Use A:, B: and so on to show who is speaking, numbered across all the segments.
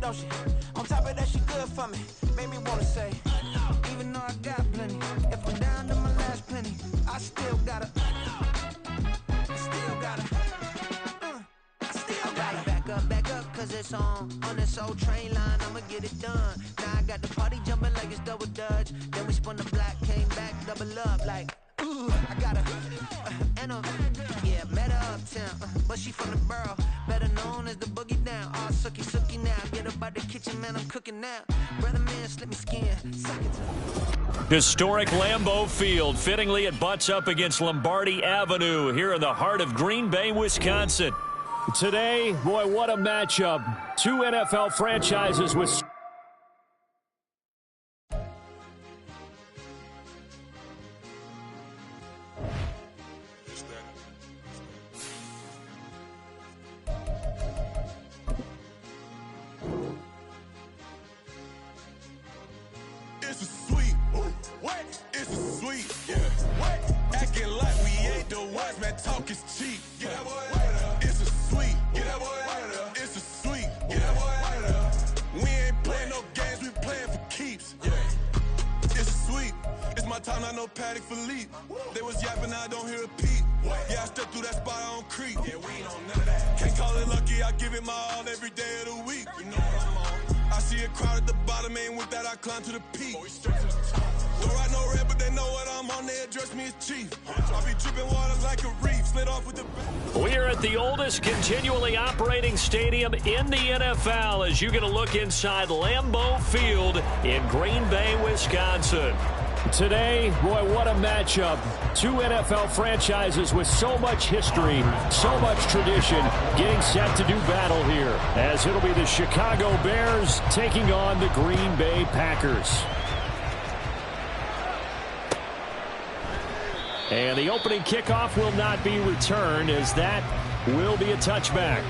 A: don't she? On top of that, she good for me. Made me wanna say, even though I got plenty, if I'm down to my last penny, I still gotta, back up, cause it's on this old train line, I'ma get it done. Now I got the party jumping like it's double dutch. Then we spun the block, came back, double up like, ooh, I got her, and yeah, met her uptown, but she from the borough, better known as the boogie down. All sookie now, get up out the kitchen, man, I'm cooking now. Brother man, slip me skin, suck it to me.
B: Historic Lambeau Field. Fittingly, it butts up against Lombardi Avenue here in the heart of Green Bay, Wisconsin. Today, boy, what a matchup. Two NFL franchises with...
C: It's a sweet. What? It's a sweet. Yeah. What? Acting like we ain't the ones, man. Talk is cheap. Get that boy out of there. It's a sweet. Get that boy out of there. It's a sweet. Get that boy out of there. We ain't playing no games. We playing for keeps. Yeah. It's sweet. It's my time. I know Patek Philippe. They was yapping. I don't hear a peep. Yeah, I step through that spot. I don't creep. Yeah, we ain't on none of that. Can't call it lucky. I give it my all every day of the week. You know what I'm on. I see a crowd at the bottom, and with that I climb to the peak. Don't write no red, but they know what I'm on. They address me as chief. I be dripping water like a reef, slid off with the...
B: We are at the oldest continually operating stadium in the NFL as you get a look inside Lambeau Field in Green Bay, Wisconsin. Today, boy, what a matchup. Two NFL franchises with so much history, so much tradition, getting set to do battle here, as it'll be the Chicago Bears taking on the Green Bay Packers. And the opening kickoff will not be returned, as that will be a touchback.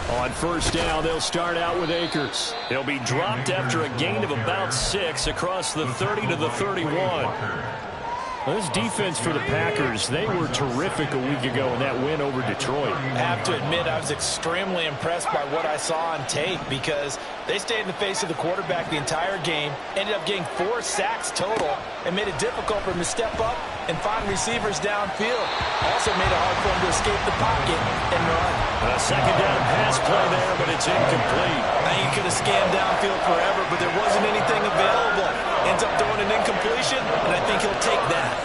B: On first down, they'll start out with Akers. He'll be dropped after a gain of about 6 across the 30 to the 31. Well, this defense for the Packers, they were terrific a week ago in that win over Detroit.
D: I have to admit, I was extremely impressed by what I saw on tape because they stayed in the face of the quarterback the entire game, ended up getting 4 sacks total, and made it difficult for him to step up and find receivers downfield. Also made it hard for him to escape the pocket and run.
B: A second down pass play there, but it's incomplete.
D: Now you could have scanned downfield forever, but there wasn't anything available. Ends up throwing an incompletion, and I think he'll take that.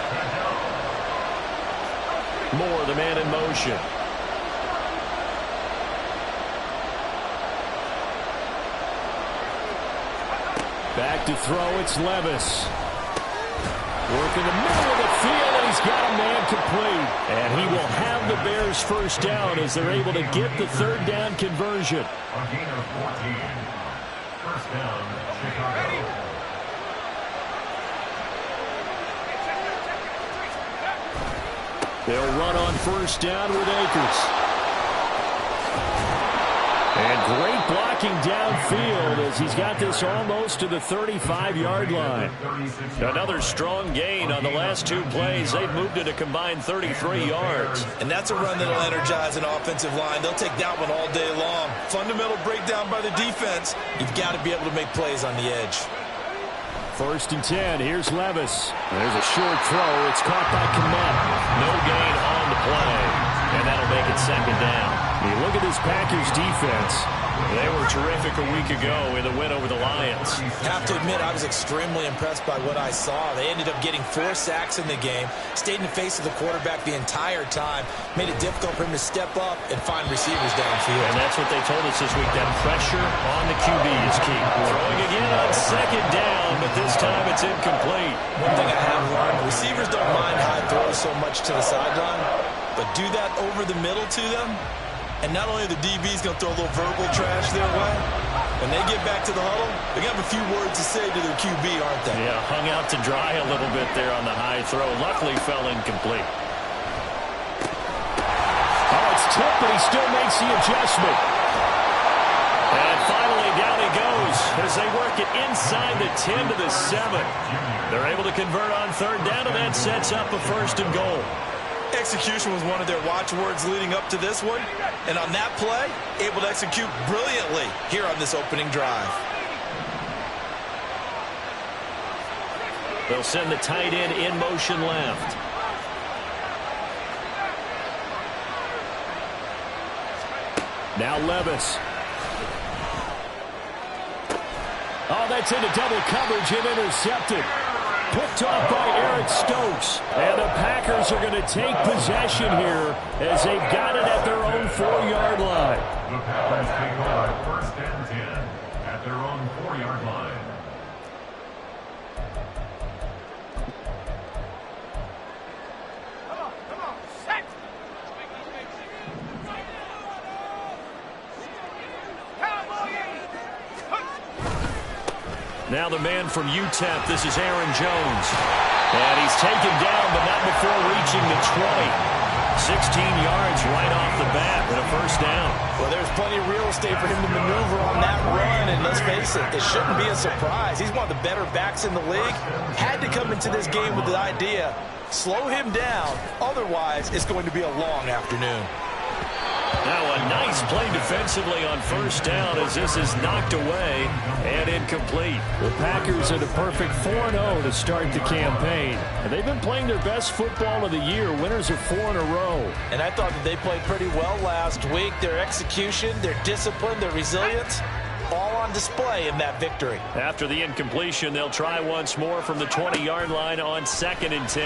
B: Moore, the man in motion. Back to throw, it's Levis. Work in the middle of the field, and he's got a man complete. And he will have the Bears first down as they're able to get the third down conversion.
E: A gain of 14. First down, Chicago.
B: They'll run on first down with Akers. And great blocking downfield as he's got this almost to the 35-yard line. Another strong gain on the last 2 plays. They've moved it a combined 33 yards.
D: And that's a run that'll energize an offensive line. They'll take that one all day long. Fundamental breakdown by the defense. You've got to be able to make plays on the edge.
B: First and 10. Here's Levis. There's a short throw. It's caught by Kmet. No gain on the play. And that'll make it second down. You look at this Packers defense. They were terrific a week ago in the win over the Lions.
D: Have to admit, I was extremely impressed by what I saw. They ended up getting 4 sacks in the game, stayed in the face of the quarterback the entire time, made it difficult for him to step up and find receivers downfield.
B: And that's what they told us this week, that pressure on the QB is key. Throwing again on second down, but this time it's incomplete.
D: One thing I have learned, receivers don't mind high throws so much to the sideline, but do that over the middle to them, and not only are the DBs going to throw a little verbal trash their way, when they get back to the huddle, they're going to have a few words to say to their QB, aren't they?
B: Yeah, hung out to dry a little bit there on the high throw. Luckily fell incomplete. Oh, it's hit, but he still makes the adjustment. And finally, down he goes as they work it inside the 10 to the 7. They're able to convert on third down, and that sets up a 1st and goal.
D: Execution was one of their watchwords leading up to this one. And on that play, able to execute brilliantly here on this opening drive.
B: They'll send the tight end in motion left. Now Levis. Oh, that's into double coverage and intercepted. Picked off by Eric Stokes. And the Packers are going to take possession here as they've got it at their own 4-yard line.
E: The Packers take over 1st and 10 at their own 4-yard line.
B: Now the man from UTEP, this is Aaron Jones. And he's taken down, but not before reaching the 20. 16 yards right off the bat and a 1st down.
D: Well, there's plenty of real estate for him to maneuver on that run, and let's face it, it shouldn't be a surprise. He's one of the better backs in the league. Had to come into this game with the idea, slow him down, otherwise it's going to be a long afternoon.
B: Now a nice play defensively on 1st down as this is knocked away and incomplete. The Packers at a perfect 4-0 to start the campaign. And they've been playing their best football of the year. Winners of 4 in a row.
D: And I thought that they played pretty well last week. Their execution, their discipline, their resilience, all on display in that victory.
B: After the incompletion, they'll try once more from the 20-yard line on 2nd and 10.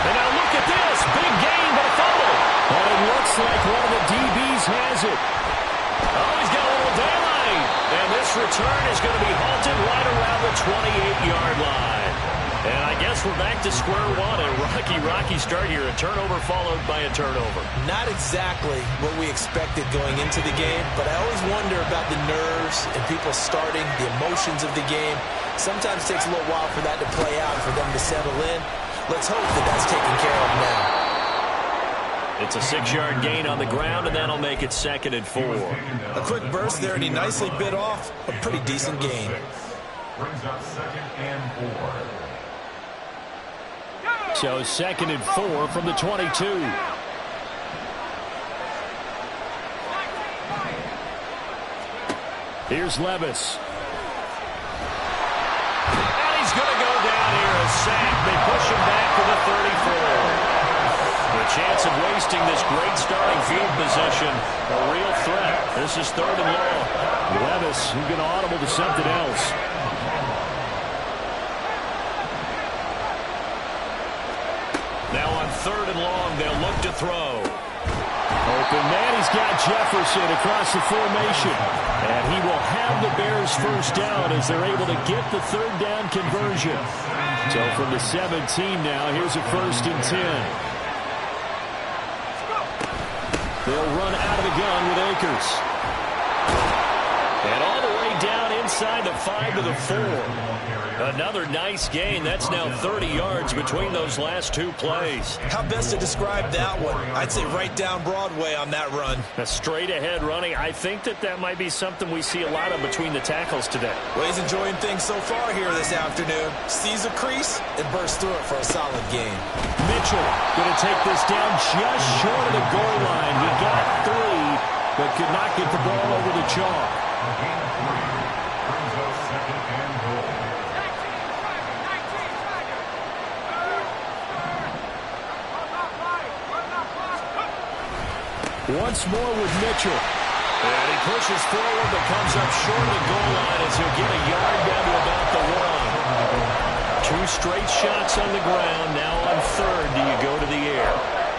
B: And now look at this. Big gain, but a fumble. And it looks like one of the DBs has it. Oh, he's got a little daylight. And this return is going to be halted right around the 28-yard line. And I guess we're back to square one. A rocky start here. A turnover followed by a turnover.
D: Not exactly what we expected going into the game, but I always wonder about the nerves and people starting, the emotions of the game. Sometimes it takes a little while for that to play out, for them to settle in. Let's hope that that's taken care of now.
B: It's a 6-yard gain on the ground, and that'll make it 2nd and 4.
D: A quick burst there, and he nicely bit off a pretty decent gain.
E: Brings up 2nd and 4.
B: So 2nd and 4 from the 22. Here's Levis. And he's going to go down here, a sack. They push him back to the 34. The chance of wasting this great starting field position, a real threat. This is 3rd and long. Levis, who's going to audible to something else. Now on 3rd and long, they'll look to throw. Open man, he's got Jefferson across the formation. And he will have the Bears 1st down as they're able to get the 3rd down conversion. So from the 17 now, here's a 1st and 10. They'll run out of the gun with Akers. And all the way down inside the 5 to the 4. Another nice gain. That's now 30 yards between those last 2 plays.
D: How best to describe that one? I'd say right down Broadway on that run.
B: A straight ahead running. I think that might be something we see a lot of between the tackles today.
D: Well, he's enjoying things so far here this afternoon. Sees a crease and bursts through it for a solid gain.
B: Mitchell going to take this down just short of the goal line. He got 3, but could not get the ball over the chalk.
E: Gain of 3 brings up 2nd and goal.
B: Once more with Mitchell. And he pushes forward but comes up short of the goal line as he'll get a yard down to about the 1. 2 straight shots on the ground. Now on 3rd, do you go to the air?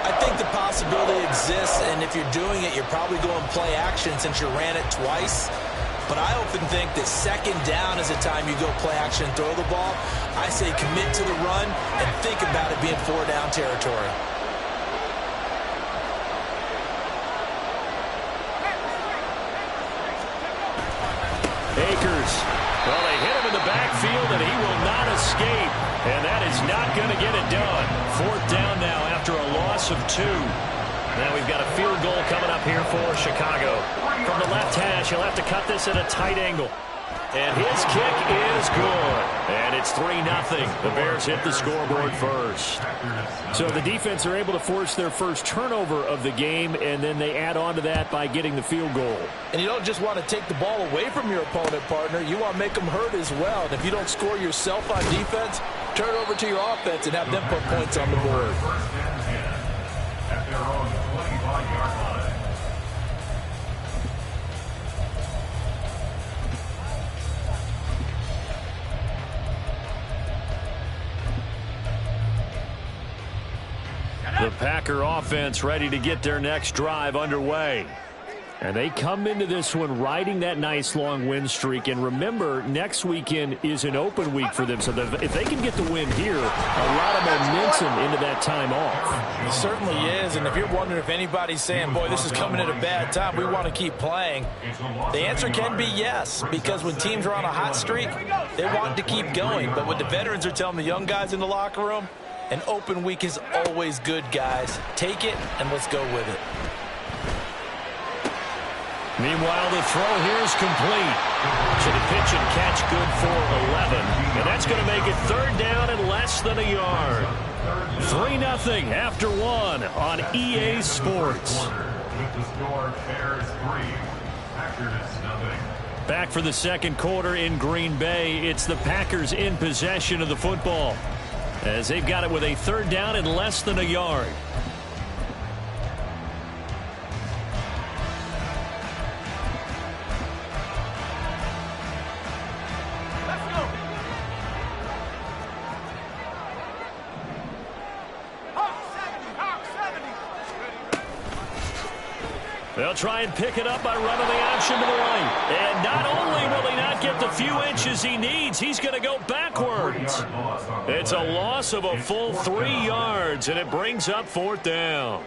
D: I think the possibility exists, and if you're doing it, you're probably going play action since you ran it twice. But I often think that 2nd down is the time you go play action and throw the ball. I say commit to the run and think about it being 4-down territory.
B: Akers. Well, they hit him in the backfield, and he will not escape. And that is not going to get it done. 4th down now after a loss of 2. Now we've got a field goal coming up here for Chicago. From the left hash, he'll have to cut this at a tight angle. And his kick is good. And it's 3-0. The Bears hit the scoreboard first.
F: So the defense are able to force their first turnover of the game, and then they add on to that by getting the field goal.
D: And you don't just want to take the ball away from your opponent, partner. You want to make them hurt as well. And if you don't score yourself on defense, turn it over to your offense and have them put points on the board.
E: First and 10 at their own 25-yard line.
B: The Packer offense ready to get their next drive underway.
F: And they come into this one riding that nice long win streak. And remember, next weekend is an open week for them. So if they can get the win here, a lot of momentum into that time off.
D: It certainly is. And if you're wondering if anybody's saying, boy, this is coming at a bad time, we want to keep playing, the answer can be yes. Because when teams are on a hot streak, they want to keep going. But what the veterans are telling the young guys in the locker room, an open week is always good, guys. Take it, and let's go with it.
B: Meanwhile, the throw here is complete. So the pitch and catch good for 11. And that's going to make it 3rd down and less than a yard. 3-0 after 1 on EA Sports. Back for the second quarter in Green Bay. It's the Packers in possession of the football, as they've got it with a 3rd down and less than a yard. They'll try and pick it up by running the option to the right. And not only will he not get the few inches he needs, he's going to go backwards. It's a loss of a full 3 yards, and it brings up 4th down.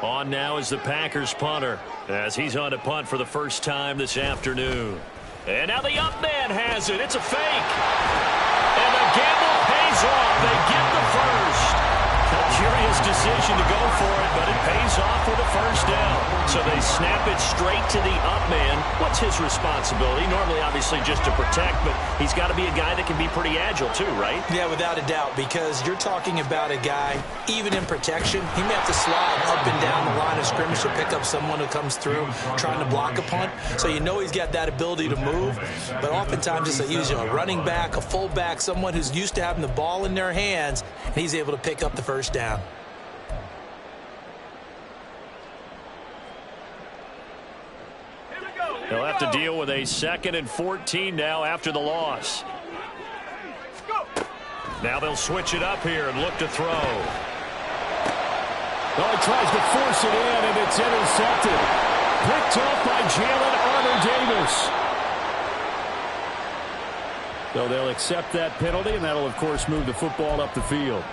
B: On now is the Packers punter, as he's on to punt for the first time this afternoon. And now the up man has it. It's a fake. And the gamble pays off. They get the first. A curious decision to go for it, but it pays off with a 1st down. So they snap it straight to the up man. What's his responsibility? Normally, obviously, just to protect, but he's got to be a guy that can be pretty agile too, right?
D: Yeah, without a doubt, because you're talking about a guy, even in protection, he may have to slide up and down the line of scrimmage to pick up someone who comes through trying to block a punt. So you know he's got that ability to move, but oftentimes it's a running back, a fullback, someone who's used to having the ball in their hands, and he's able to pick up the 1st down.
B: They'll have to deal with a 2nd and 14 now after the loss. Now they'll switch it up here and look to throw.
F: Oh, he tries to force it in, and it's intercepted. Picked off by Jalen Armour-Davis. So they'll accept that penalty, and that'll, of course, move the football up the field.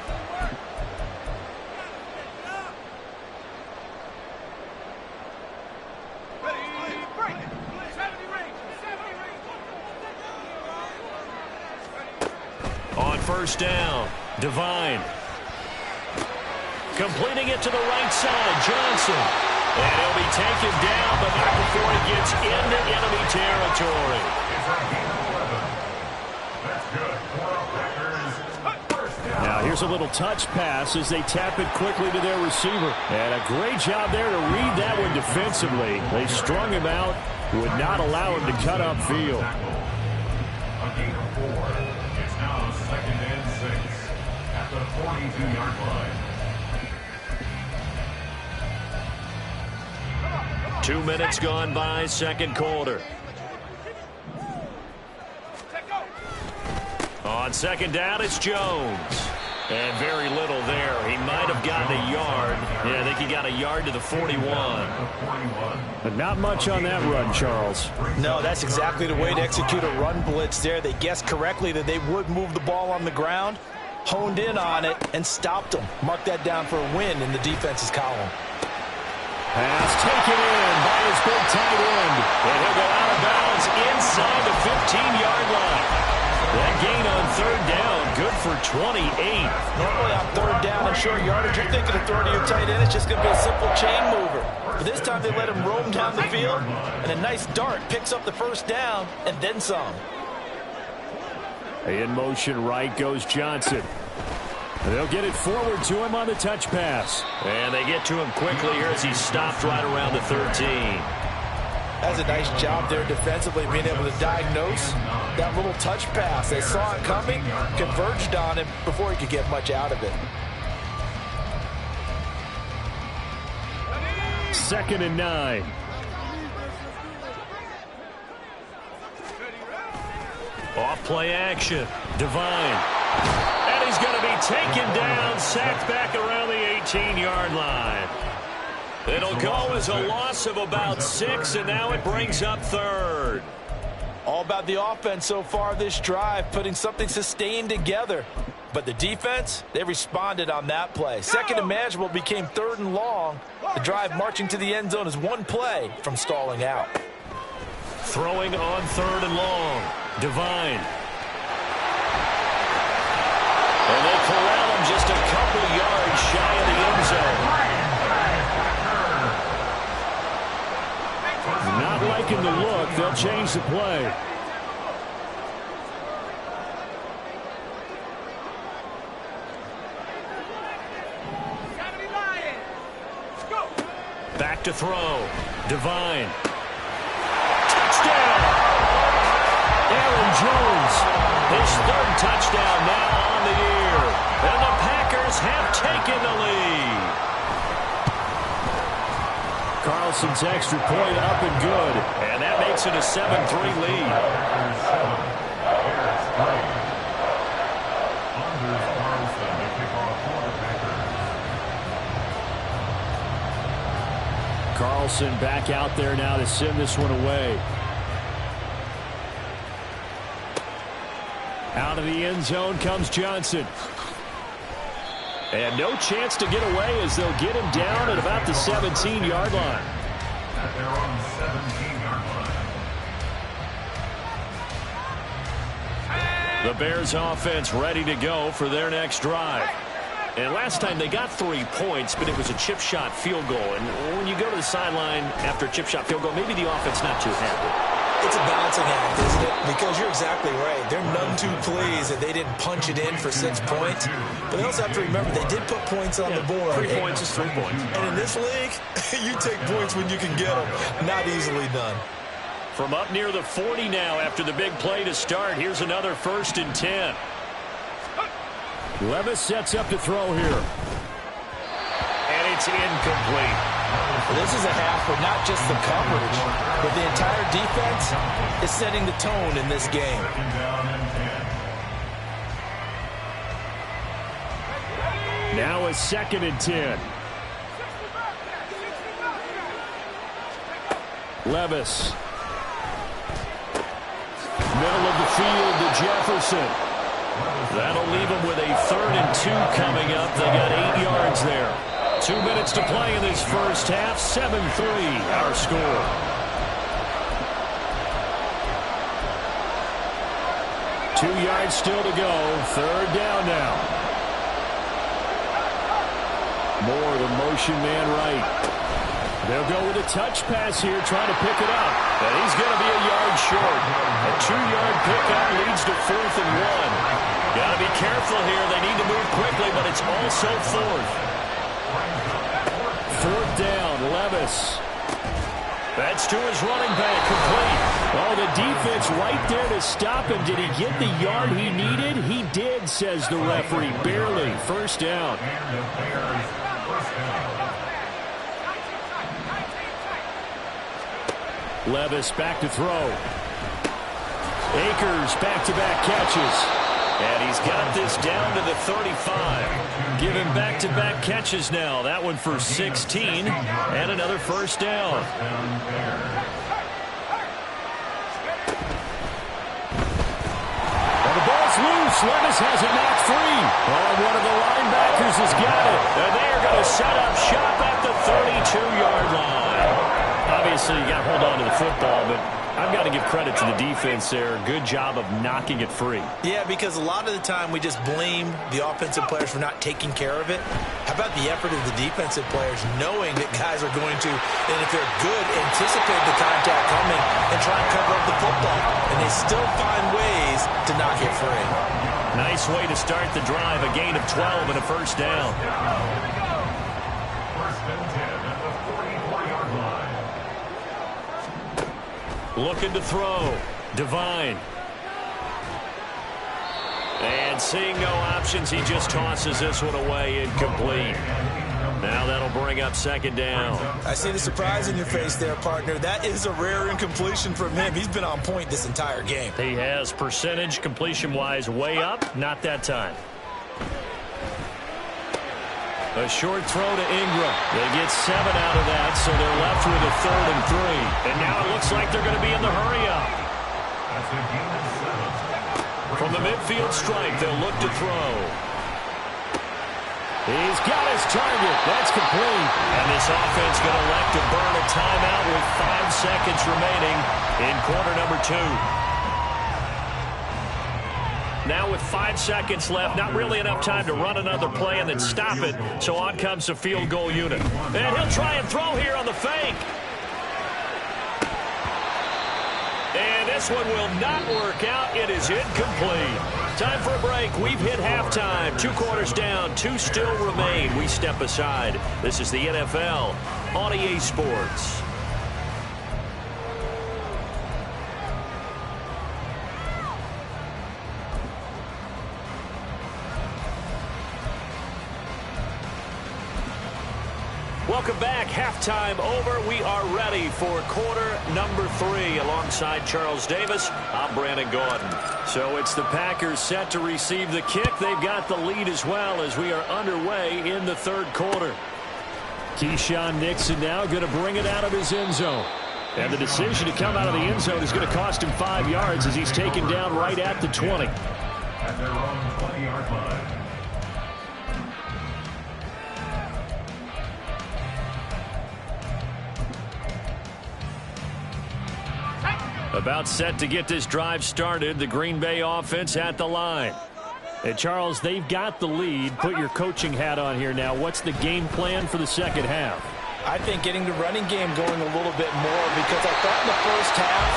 B: On 1st down, Devine. Completing it to the right side, Johnson. And he'll be taken down, but not before he gets into enemy territory.
F: Now here's a little touch pass as they tap it quickly to their receiver. And a great job there to read that one defensively. They strung him out, would not allow him to cut upfield.
E: A gain of 4. It's now 2nd and 6 at the 42-yard line.
B: 2 minutes gone by, second quarter. On 2nd down, it's Jones. And very little there. He might have gotten a yard. Yeah, I think he got a yard to the 41.
F: But not much on that run, Charles.
D: No, that's exactly the way to execute a run blitz there. They guessed correctly that they would move the ball on the ground, honed in on it, and stopped them. Mark that down for a win in the defense's column.
B: Pass taken in by his big tight end. And he'll go out of bounds inside the 15-yard line. That gain on 3rd down good for 28.
D: Normally on third down and short yardage, you're thinking of throwing to your tight end. It's just going to be a simple chain mover. But this time they let him roam down the field, and a nice dart picks up the first down and then some.
F: In motion right goes Johnson. They'll get it forward to him on the touch pass.
B: And they get to him quickly here as he's stopped right around the 13.
D: That's a nice job there defensively, being able to diagnose that little touch pass. They saw it coming, converged on him before he could get much out of it.
F: 2nd and 9.
B: Off play action. Devine. And he's going to be taken down, sacked back around the 18-yard line. It'll go as a loss of about 6, and now it brings up 3rd.
D: All about the offense so far this drive, putting something sustained together. But the defense, they responded on that play. 2nd and manageable became 3rd and long. The drive marching to the end zone is one play from stalling out.
B: Throwing on 3rd and long. Devine. And they corral him just a couple yards shy of the end zone.
F: Not liking the look. They'll change the play.
B: Back to throw. Devine. Touchdown! Aaron Jones. His 3rd touchdown now on the year. And the Packers have taken the lead.
F: Carlson's extra point up and good.
B: And that makes it a 7-3 lead.
F: Carlson back out there now to send this one away. Out of the end zone comes Johnson. And no chance to get away as they'll get him down at about the 17-yard line.
E: They're on the 17-yard line.
B: The Bears offense ready to go for their next drive. And last time they got 3 points, but it was a chip shot field goal. And when you go to the sideline after a chip shot field goal, maybe the offense not too happy.
D: It's a balancing act, isn't it? Because you're exactly right. They're none too pleased that they didn't punch it in for 6 points. But they also have to remember they did put points on the board.
B: 3 points is 3 points.
D: And in this league, you take points when you can get them. Not easily done.
B: From up near the 40 now after the big play to start, here's another 1st and 10.
F: Levis sets up to throw here.
B: And it's incomplete.
D: This is a half where not just the coverage, but the entire defense is setting the tone in this game.
F: Now a 2nd and 10. Levis. Middle of the field to Jefferson.
B: That'll leave them with a 3rd and 2 coming up. They got 8 yards there. 2 minutes to play in this first half. 7-3 our score.
F: Two yards still to go. 3rd down now. Moore, the motion man right. They'll go with a touch pass here, trying to pick it up.
B: And he's going to be a yard short. A 2-yard pickup leads to 4th and 1. Got to be careful here. They need to move quickly, but it's also 4th.
F: 4th down, Levis.
B: That's to his running back, complete.
F: Oh, the defense right there to stop him. Did he get the yard he needed? He did, says the referee. Barely. 1st down. Levis back to throw. Akers back-to-back catches.
B: And he's got this down to the 35. Give him back-to-back catches now. That one for 16 and another 1st down.
F: And the ball's loose. Levis has it knocked free. Oh, one of the linebackers has got it.
B: And they are going to set up shop at the 32-yard line. Obviously, you got to hold on to the football, but
F: I've got to give credit to the defense there. Good job of knocking it free.
D: Yeah, because a lot of the time we just blame the offensive players for not taking care of it. How about the effort of the defensive players knowing that guys are going to, and if they're good, anticipate the contact coming and try and cover up the football. And they still find ways to knock it free.
F: Nice way to start the drive. A gain of 12 and a first down.
E: First and 10 at the 44-yard line.
F: Looking to throw. Devine. And seeing no options, he just tosses this one away, incomplete. Now that'll bring up second down.
D: I see the surprise in your face there, partner. That is a rare incompletion from him. He's been on point this entire game.
F: He has percentage completion-wise way up. Not that time. A short throw to Ingram. They get 7 out of that, so they're left with a 3rd and 3. And now it looks like they're going to be in the hurry-up.
E: That's a gain of 7.
F: From the midfield stripe, they'll look to throw. He's got his target. That's complete. And this offense going to elect to burn a timeout with 5 seconds remaining in quarter number 2. Now with 5 seconds left, not really enough time to run another play and then stop it. So on comes the field goal unit. And he'll try and throw here on the fake. And this one will not work out. It is incomplete. Time for a break. We've hit halftime. 2 quarters down. 2 still remain. We step aside. This is the NFL on EA Sports. Welcome back. Halftime over. We are ready for quarter number 3. Alongside Charles Davis, I'm Brandon Gordon. So it's the Packers set to receive the kick. They've got the lead as well as we are underway in the 3rd quarter. Keyshawn Nixon now going to bring it out of his end zone. And the decision to come out of the end zone is going to cost him 5 yards as he's taken down right at the 20.
E: At their own 20-yard line.
F: About set to get this drive started. The Green Bay offense at the line. And Charles, they've got the lead. Put your coaching hat on here now. What's the game plan for the second half?
D: I think getting the running game going a little bit more, because I thought in the first half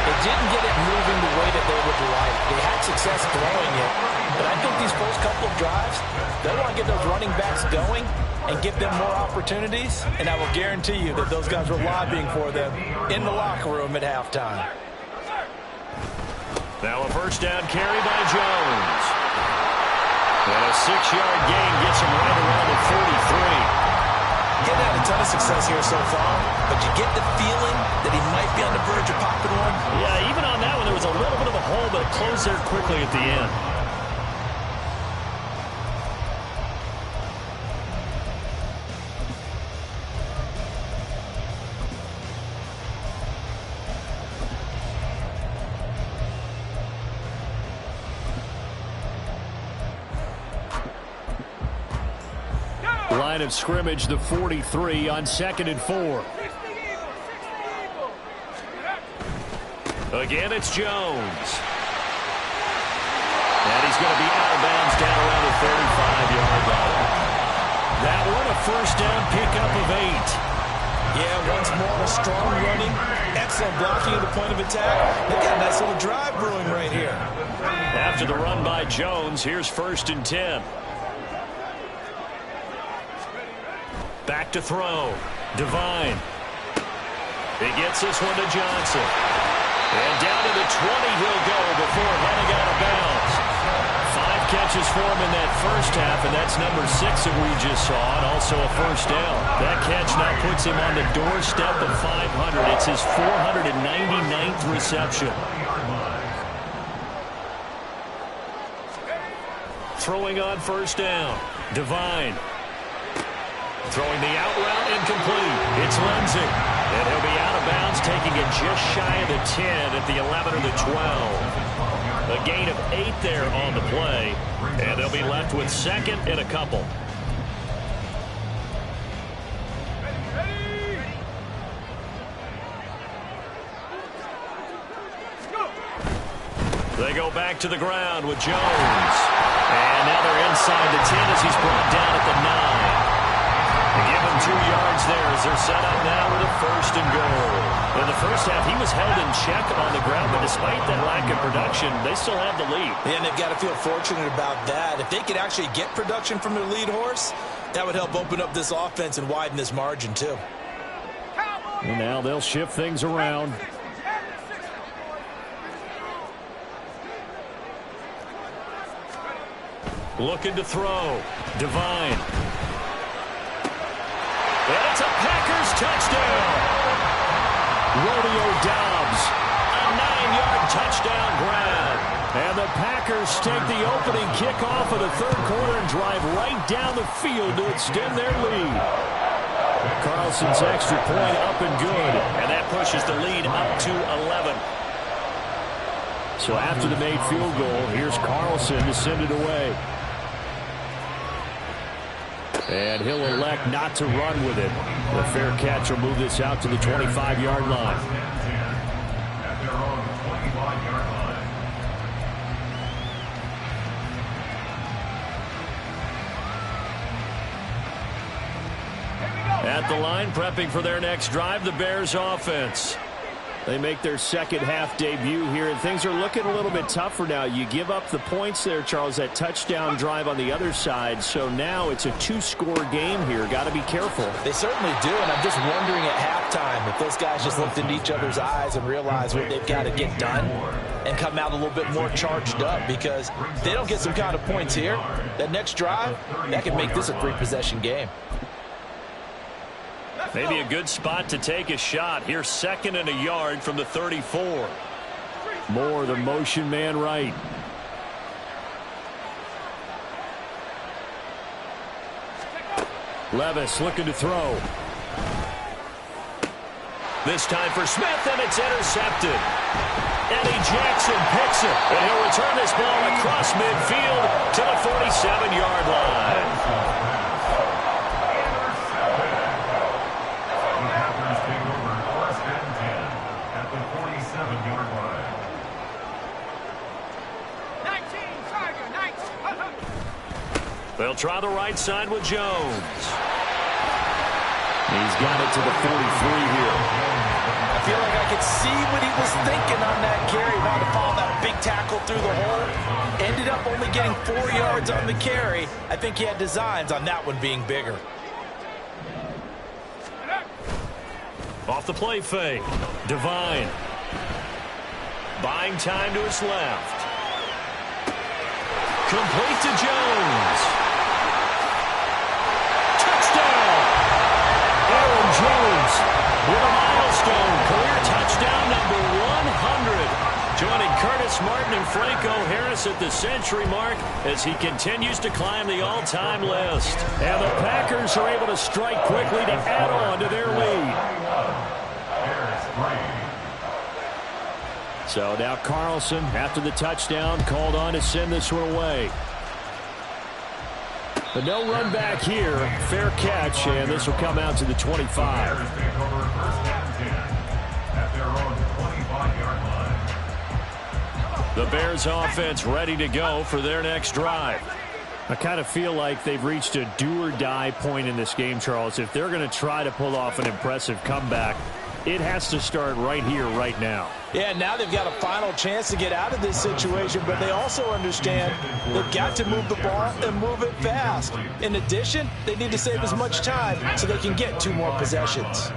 D: they didn't get it moving the way that they would like. They had success throwing it, but I think these first couple of drives, they want to get those running backs going and give them more opportunities, and I will guarantee you that those guys were lobbying for them in the locker room at halftime.
F: Now a first down carry by Jones. And a 6-yard gain gets him right around the 43.
D: Getting had a ton of success here so far, but you get the feeling that he might be on the verge of popping one.
F: Yeah, even on that one, there was a little bit of a hole, but it closed there quickly at the end. Line of scrimmage, the 43 on 2nd and 4. Again, it's Jones. And he's going to be out of bounds down around the 35-yard line. That one, a first down pickup of 8.
D: Yeah, once more, a strong running, excellent blocking at the point of attack. They've got a nice little drive brewing right here.
F: After the run by Jones, here's 1st and 10. Back to throw. Devine. He gets this one to Johnson. And down to the 20 he'll go before heading out of bounds. 5 catches for him in that first half, and that's number 6 that we just saw, and also a first down. That catch now puts him on the doorstep of 500. It's his 499th reception. Throwing on first down. Devine. Throwing the out route, incomplete. It's Lindsey. And he'll be out of bounds, taking it just shy of the 10 at the 11 or the 12. A gain of 8 there on the play. And they'll be left with 2nd and a couple.
B: They go back to the ground with Jones. And now they're inside the 10 as he's brought down at the 9. They give him 2 yards there as they're set up now with a 1st and goal. In the first half, he was held in check on the ground, but despite that lack of production, they still have the lead.
D: And they've got to feel fortunate about that. If they could actually get production from their lead horse, that would help open up this offense and widen this margin too.
F: And now they'll shift things around.
B: Looking to throw. Devine. And it's a Packers touchdown.
F: Rodeo Dobbs.
B: A 9-yard touchdown grab.
F: And the Packers take the opening kickoff of the 3rd quarter and drive right down the field to extend their lead. Carlson's extra point up and good.
B: And that pushes the lead up to 11.
F: So after the made field goal, here's Carlson to send it away. And he'll elect not to run with it. The fair catch will move this out to the 25-yard line.
E: At their own 25-yard line.
B: At the line, prepping for their next drive, the Bears offense.
F: They make their second half debut here, and things are looking a little bit tougher now. You give up the points there, Charles, that touchdown drive on the other side. So now it's a 2-score game here. Got to be careful.
D: They certainly do, and I'm just wondering at halftime if those guys just looked into each other's eyes and realized what they've got to get done and come out a little bit more charged up, because if they don't get some kind of points here, that next drive, that could make this a 3-possession game.
B: Maybe a good spot to take a shot. Here's 2nd and a yard from the 34.
F: Moore, the motion man right. Levis looking to throw.
B: This time for Smith, and it's intercepted. Eddie Jackson picks it, and he'll return this ball across midfield to the 47-yard line. They'll try the right side with Jones.
F: He's got it to the 43 here.
D: I feel like I could see what he was thinking on that carry. Wanted to follow that big tackle through the hole. Ended up only getting 4 yards on the carry. I think he had designs on that one being bigger.
B: Off the play fake. Devine. Buying time to his left. Complete to Jones.
F: Aaron Jones
B: with a milestone, career touchdown number 100. Joining Curtis Martin and Franco Harris at the century mark as he continues to climb the all-time list.
F: And the Packers are able to strike quickly to add on to their lead. So now Carlson, after the touchdown, called on to send this one away. But no run back here. Fair catch, and this will come out to the 25.
B: The Bears offense ready to go for their next drive.
F: I kind of feel like they've reached a do-or-die point in this game, Charles. If they're going to try to pull off an impressive comeback, it has to start right here, right now.
D: Yeah, now they've got a final chance to get out of this situation, but they also understand they've got to move the ball and move it fast. In addition, they need to save as much time so they can get 2 more possessions.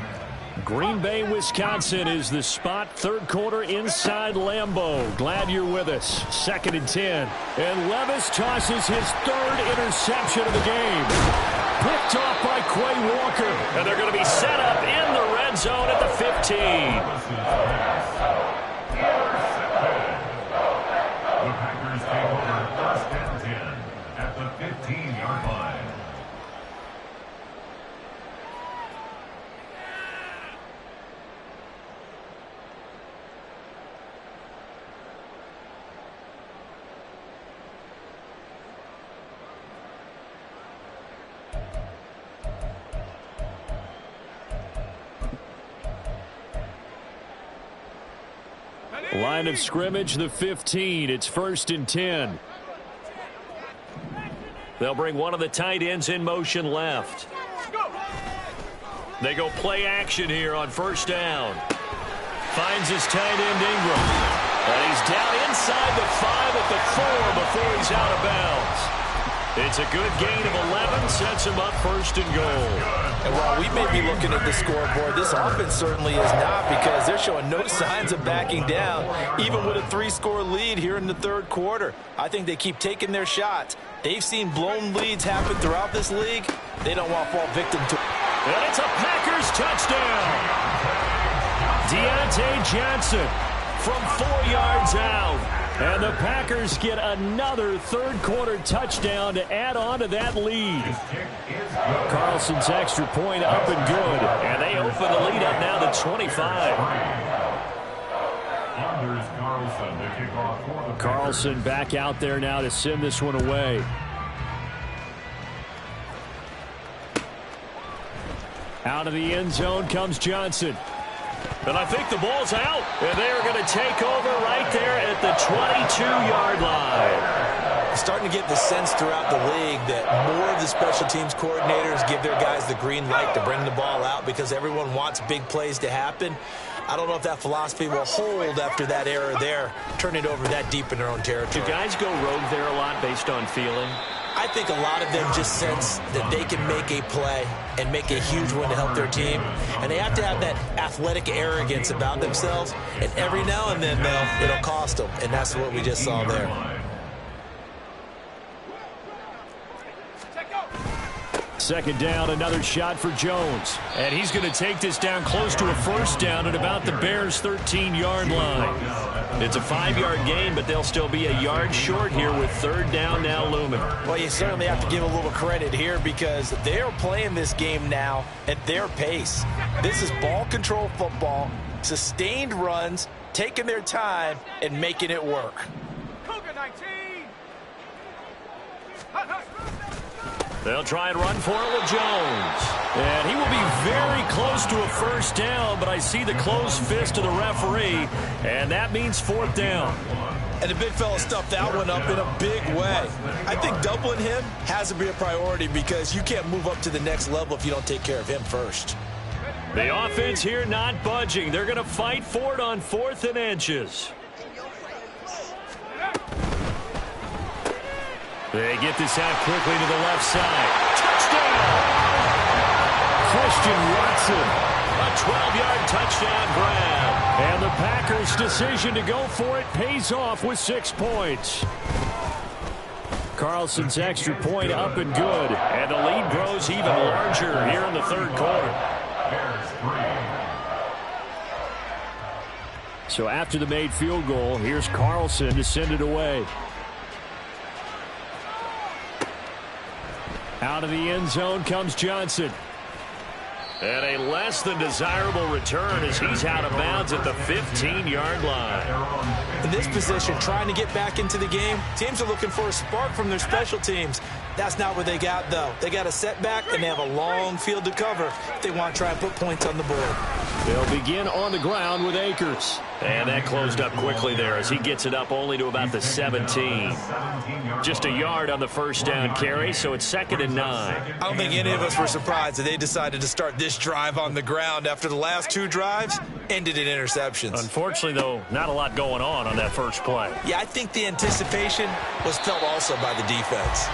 F: Green Bay, Wisconsin is the spot. 3rd quarter inside Lambeau. Glad you're with us. 2nd and 10. And Levis tosses his 3rd interception of the game. Picked off by Quay Walker.
B: And they're going to be set up in the red zone at the 15.
E: The Packers take over 1st and 10 at the 15-yard line.
F: Line of scrimmage, the 15. It's 1st and 10.
B: They'll bring one of the tight ends in motion left. They go play action here on 1st down. Finds his tight end Ingram. And he's down inside the 5 at the 4 before he's out of bounds. It's a good gain of 11, sets him up 1st and goal.
D: And while we may be looking at the scoreboard, this offense certainly is not, because they're showing no signs of backing down, even with a 3-score lead here in the 3rd quarter. I think they keep taking their shots. They've seen blown leads happen throughout this league. They don't want to fall victim to it.
B: And it's a Packers touchdown. Deontay Johnson from 4 yards out. And the Packers get another 3rd quarter touchdown to add on to that lead. Carlson's extra point up and good. And they open the lead up now to 25.
F: Carlson back out there now to send this one away. Out of the end zone comes Johnson.
B: And I think the ball's out. And they are going to take over right there at the 22-yard line.
D: Starting to get the sense throughout the league that more of the special teams coordinators give their guys the green light to bring the ball out because everyone wants big plays to happen. I don't know if that philosophy will hold after that error there, turn it over that deep in their own territory.
B: Do guys go rogue there a lot based on feeling?
D: I think a lot of them just sense that they can make a play and make a huge one to help their team. And they have to have that athletic arrogance about themselves. And every now and then, though, it'll cost them. And that's what we just saw there.
F: Second down, another shot for Jones.
B: And he's going to take this down close to a 1st down at about the Bears' 13-yard line. It's a 5-yard gain, but they'll still be a yard short here with 3rd down now looming.
D: Well, you certainly have to give a little credit here because they're playing this game now at their pace. This is ball control football, sustained runs, taking their time, and making it work.
C: Cougar 19.
B: They'll try and run for it with Jones. And he will be very close to a 1st down, but I see the closed fist of the referee, and that means 4th down.
D: And the big fella stuffed that one up in a big way. I think doubling him has to be a priority because you can't move up to the next level if you don't take care of him first.
B: The offense here not budging. They're going to fight for it on 4th and inches. They get this out quickly to the left side. Touchdown!
F: Christian Watson.
B: A 12-yard touchdown grab.
F: And the Packers' decision to go for it pays off with 6 points. Carlson's extra point up and good.
B: And the lead grows even larger here in the 3rd quarter.
F: So after the made field goal, here's Carlson to send it away. Out of the end zone comes Johnson.
B: And a less than desirable return as he's out of bounds at the 15-yard line.
D: In this position, trying to get back into the game, teams are looking for a spark from their special teams. That's not what they got, though. They got a setback, and they have a long field to cover if they want to try and put points on the board.
F: They'll begin on the ground with Akers.
B: And that closed up quickly there as he gets it up only to about the 17. Just a yard on the 1st down carry, so it's 2nd and 9.
D: I don't think any of us were surprised that they decided to start this drive on the ground after the last 2 drives ended in interceptions.
B: Unfortunately, though, not a lot going on that first play.
D: Yeah, I think the anticipation was felt also by the defense.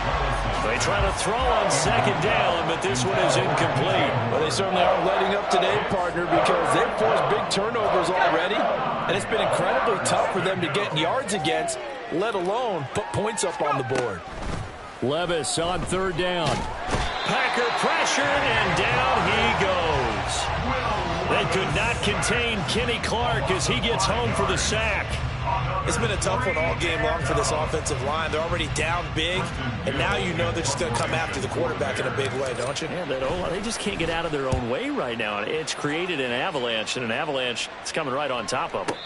B: They try to throw on 2nd down, but this one is incomplete.
D: Well, they certainly aren't letting up today, partner, because they've forced big turnovers already, and it's been incredibly tough for them to get yards against, let alone put points up on the board.
F: Levis on 3rd down.
B: Packer pressure, and down he goes. They could not contain Kenny Clark as he gets home for the sack.
D: It's been a tough one all game long for this offensive line. They're already down big, and now you know they're just going to come after the quarterback in a big way, don't you?
B: Yeah, they just can't get out of their own way right now. It's created an avalanche, and an avalanche is coming right on top of them.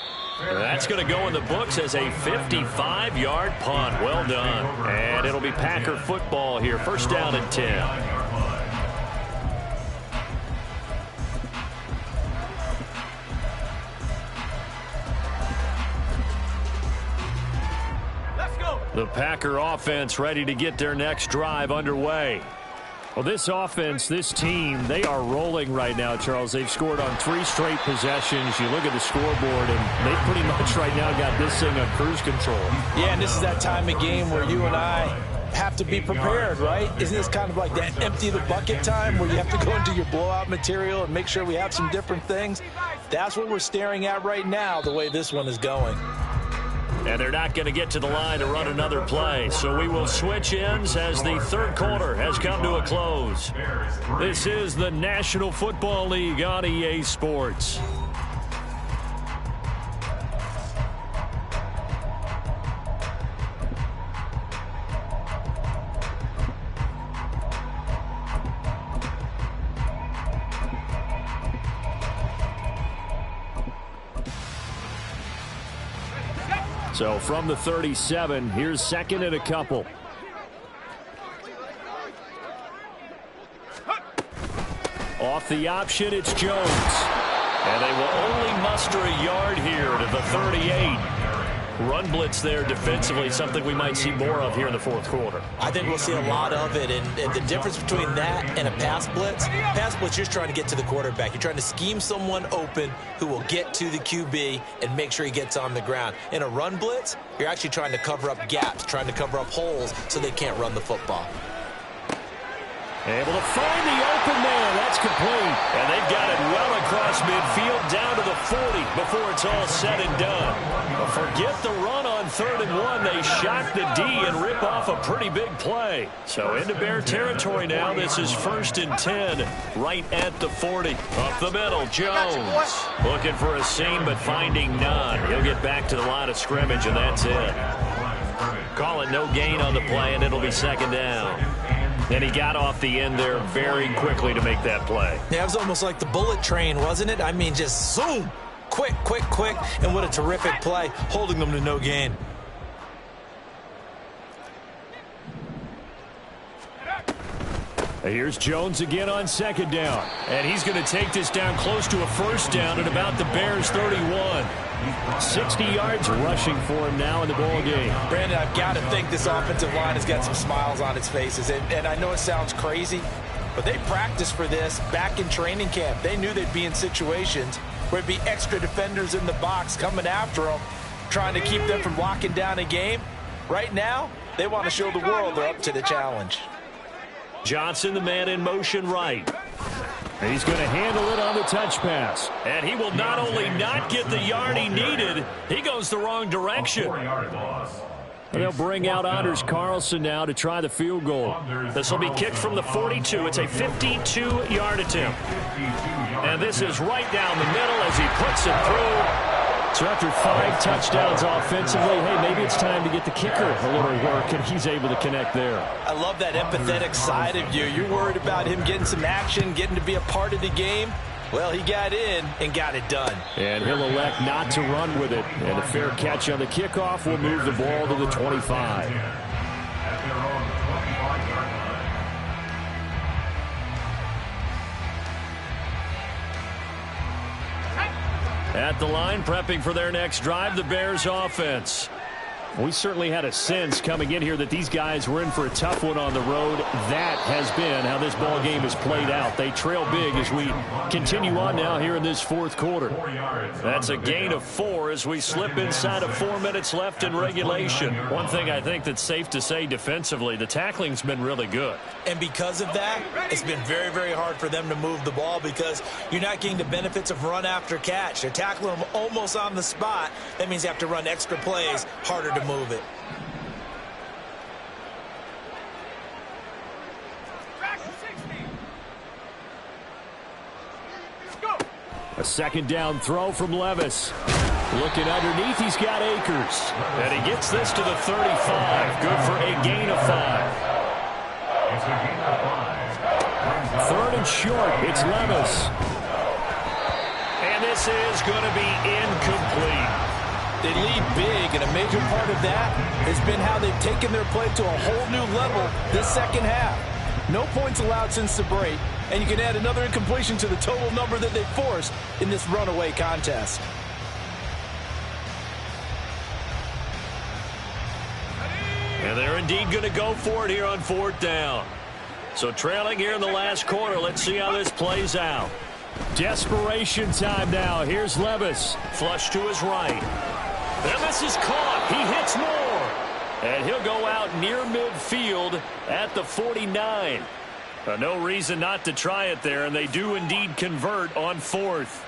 B: And that's going to go in the books as a 55-yard punt. Well done. And it'll be Packer football here. 1st down and 10. The Packer offense ready to get their next drive underway. Well, this offense, this team, they are rolling right now, Charles. They've scored on 3 straight possessions. You look at the scoreboard, and they've pretty much right now got this thing on cruise control.
D: Yeah, and this is that time of game where you and I have to be prepared, right? Isn't this kind of like that empty the bucket time where you have to go into your blowout material and make sure we have some different things? That's what we're staring at right now, the way this one is going.
B: And they're not going to get to the line to run another play. So we will switch ends as the third quarter has come to a close. This is the National Football League on EA Sports. So from the 37, here's second and a couple. Off the option, it's Jones. And they will only muster a yard here to the 38. Run blitz there defensively, something we might see more of here in the fourth quarter.
D: I think we'll see a lot of it, and the difference between that and a pass blitz, you're trying to get to the quarterback. You're trying to scheme someone open who will get to the QB and make sure he gets on the ground. In a run blitz, you're actually trying to cover up gaps, trying to cover up holes so they can't run the football.
B: Able to find the open man. That's complete. And they've got it well across midfield down to the 40 before it's all said and done. But forget the run on 3rd and 1. They shock the D and rip off a pretty big play. So into Bear territory now. This is 1st and 10 right at the 40. Up the middle, Jones. Looking for a seam but finding none. He'll get back to the line of scrimmage, and that's it. Call it no gain on the play, and it'll be 2nd down. And he got off the end there very quickly to make that play.
D: Yeah, it was almost like the bullet train, wasn't it? I mean, just zoom. Quick, quick, quick. And what a terrific play, holding them to no gain.
B: Here's Jones again on 2nd down. And he's going to take this down close to a 1st down at about the Bears' 31. 60 yards rushing for him now in the ball game.
D: Brandon, I've got to think this offensive line has got some smiles on its faces. And I know it sounds crazy, but they practiced for this back in training camp. They knew they'd be in situations where there'd be extra defenders in the box coming after them, trying to keep them from locking down a game. Right now, they want to show the world they're up to the challenge.
B: Johnson, the man in motion right. And he's going to handle it on the touch pass. And he will not only not get the yard he needed, he goes the wrong direction. And they'll bring out Anders Carlson now to try the field goal. This will be kicked from the 42. It's a 52-yard attempt. And this is right down the middle as he puts it through. So after 5 touchdowns offensively, hey, maybe it's time to get the kicker a little work, and he's able to connect there.
D: I love that empathetic side of you. You're worried about him getting some action, getting to be a part of the game. Well, he got in and got it done.
B: And he'll elect not to run with it. And a fair catch on the kickoff will move the ball to the 25. At the line, prepping for their next drive, the Bears offense. We certainly had a sense coming in here that these guys were in for a tough one on the road. That has been how this ball game has played out. They trail big as we continue on now here in this 4th quarter. That's a gain of 4 as we slip inside of 4 minutes left in regulation. One thing I think that's safe to say defensively, the tackling's been really good.
D: And because of that, it's been very, very hard for them to move the ball because you're not getting the benefits of run after catch. They're tackling them almost on the spot. That means they have to run extra plays, harder to move it.
B: A 2nd down throw from Levis. Looking underneath, he's got Akers. And he gets this to the 35. Good for a gain of 5. 3rd and short, it's Levis. And this is going to be incomplete.
D: They lead big, and a major part of that has been how they've taken their play to a whole new level this 2nd half. No points allowed since the break, and you can add another incompletion to the total number that they forced in this runaway contest.
B: And they're indeed going to go for it here on 4th down. So trailing here in the last quarter. Let's see how this plays out.
F: Desperation time now. Here's Levis.
B: Flush to his right. And this is caught. He hits more. And he'll go out near midfield at the 49. No reason not to try it there, and they do indeed convert on 4th.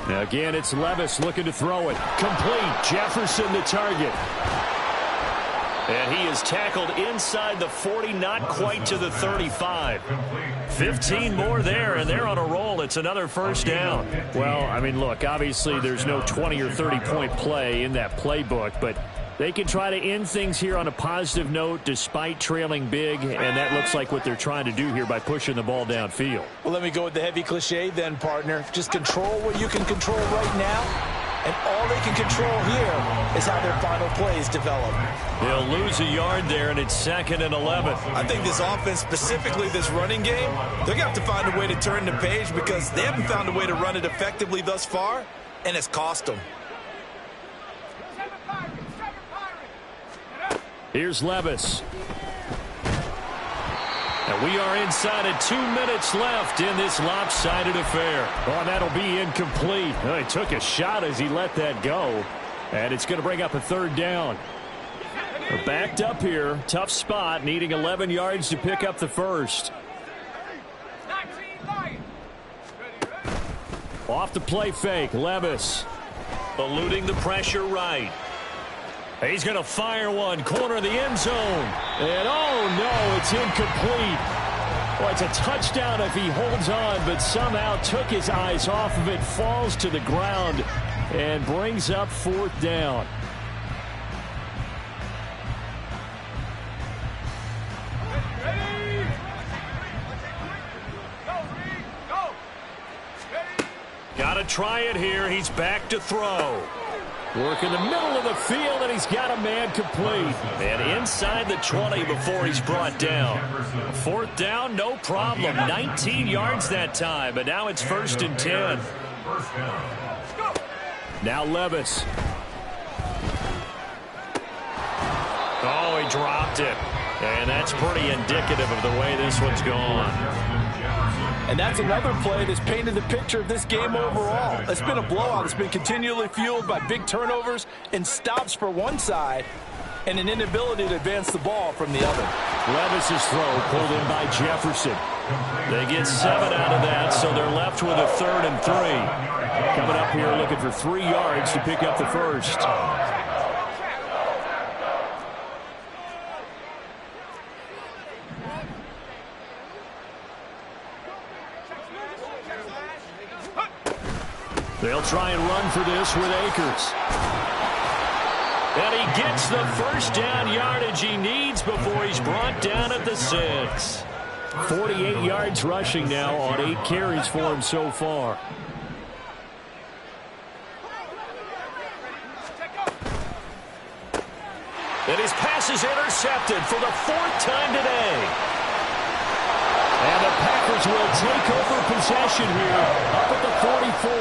F: Now again, it's Levis looking to throw it. Complete. Jefferson the target.
B: And he is tackled inside the 40, not quite to the 35. 15 more there, and they're on a roll. It's another first down.
F: Well, I mean, look, obviously there's no 20 or 30-point play in that playbook, but they can try to end things here on a positive note despite trailing big, and that looks like what they're trying to do here by pushing the ball downfield.
D: Well, let me go with the heavy cliche then, partner. Just control what you can control right now. And all they can control here is how their final plays develop.
B: They'll lose a yard there, and it's 2nd and 11.
D: I think this offense, specifically this running game, they're going to have to find a way to turn the page because they haven't found a way to run it effectively thus far, and it's cost them.
F: Here's Levis.
B: And we are inside of 2 minutes left in this lopsided affair.
F: Oh, that'll be incomplete. Oh, he took a shot as he let that go. And it's going to bring up a 3rd down. We're backed up here. Tough spot, needing 11 yards to pick up the first. Off the play fake, Levis.
B: Eluding the pressure right.
F: He's going to fire one, corner of the end zone. And oh no, it's incomplete. Well, it's a touchdown if he holds on, but somehow took his eyes off of it, falls to the ground, and brings up 4th down.
B: Got to try it here. He's back to throw.
F: Work in the middle of the field, and he's got a man complete.
B: And inside the 20 before he's brought down. 4th down, no problem. 19 yards that time, but now it's 1st and 10.
F: Now Levis.
B: Oh, he dropped it. And that's pretty indicative of the way this one's gone.
D: And that's another play that's painted the picture of this game overall. It's been a blowout. It's been continually fueled by big turnovers and stops for one side and an inability to advance the ball from the other.
F: Levis's throw pulled in by Jefferson.
B: They get 7 out of that, so they're left with a 3rd and 3.
F: Coming up here looking for 3 yards to pick up the first. They'll try and run for this with Akers.
B: And he gets the first down yardage he needs before he's brought down at the 6.
F: 48 yards rushing now on 8 carries for him so far.
B: And his pass is intercepted for the 4th time today.
F: And the Packers will take over possession here up at the 44.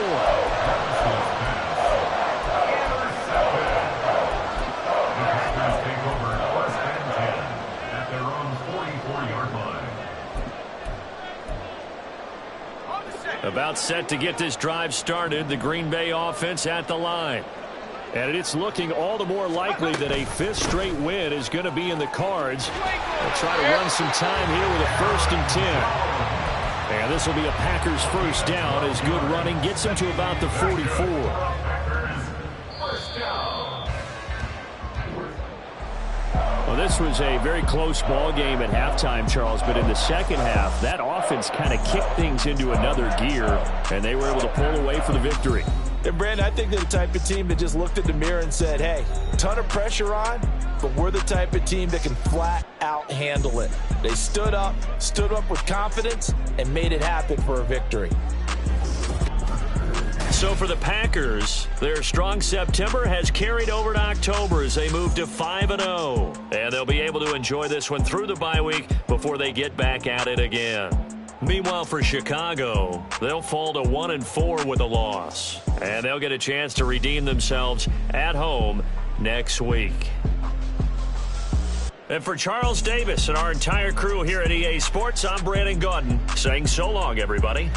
E: At their own 44-yard line.
B: About set to get this drive started, the Green Bay offense at the line.
F: And it's looking all the more likely that a 5th straight win is going to be in the cards. They'll try to run some time here with a 1st and 10. And this will be a Packers first down as good running gets them to about the 44. Well, this was a very close ball game at halftime, Charles, but in the second half, that offense kind of kicked things into another gear, and they were able to pull away for the victory.
D: And, Brandon, I think they're the type of team that just looked at the mirror and said, hey, ton of pressure on, but we're the type of team that can flat out handle it. They stood up with confidence, and made it happen for a victory.
B: So for the Packers, their strong September has carried over to October as they move to 5-0. And they'll be able to enjoy this one through the bye week before they get back at it again. Meanwhile, for Chicago, they'll fall to 1-4 with a loss. And they'll get a chance to redeem themselves at home next week. And for Charles Davis and our entire crew here at EA Sports, I'm Brandon Gaudin saying so long, everybody.